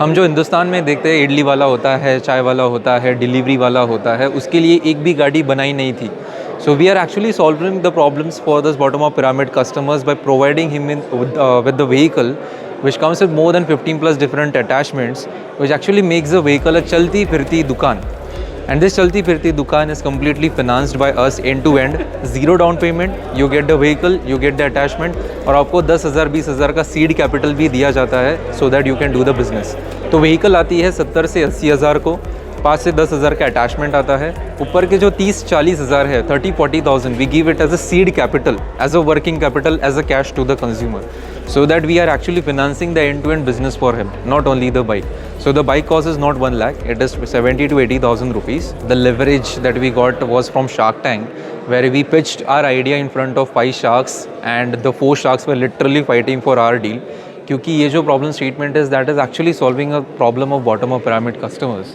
हम जो हिंदुस्तान में देखते हैं, इडली वाला होता है, चाय वाला होता है, डिलीवरी वाला होता है, उसके लिए एक भी गाड़ी बनाई नहीं थी. So we are actually solving the problems for this bottom of pyramid customers by providing him with the vehicle, which comes with more than 15 plus different attachments, which actually makes the vehicle a chalti firti dukaan. And this chalti firti dukaan is completely financed by us end to end, zero down payment. You get the vehicle, you get the attachment, और आपको 10,000 20,000 का seed capital भी दिया जाता है, so that you can do the business. तो vehicle आती है 70 से 80,000 को, 5 से 10,000 का अटैचमेंट आता है. ऊपर के जो 30-40,000 है, 30-40,000, we give it as a seed capital, as a working capital, as a cash to the consumer, so that we are actually financing the end-to-end business for him, not only the bike. So the bike cost is not 1 lakh, it is 70 to 80,000 rupees. The leverage that we got was from Shark Tank, where we pitched our idea in front of 5 sharks, and the 4 sharks were literally fighting for our deal. क्योंकि ये जो problem statement is that is actually solving a problem of bottom of pyramid customers.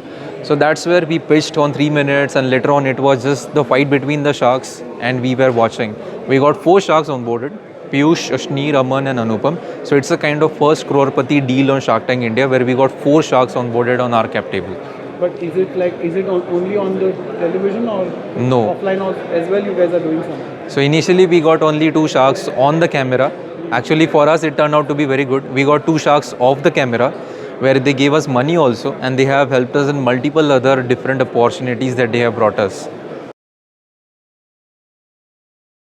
So that's where we pitched on 3 minutes, and later on it was just the fight between the sharks, and we were watching. We got 4 sharks onboarded: Piyush, Ashni, Raman and Anupam. So it's a kind of first crorepati deal on Shark Tank India, where we got 4 sharks onboarded on our cap table. But is it only on the television, or No. offline as well? You guys are doing something. So initially we got only 2 sharks on the camera. Actually for us it turned out to be very good. We got 2 sharks off the camera, where they gave us money also, and they have helped us in multiple other different opportunities that they have brought us.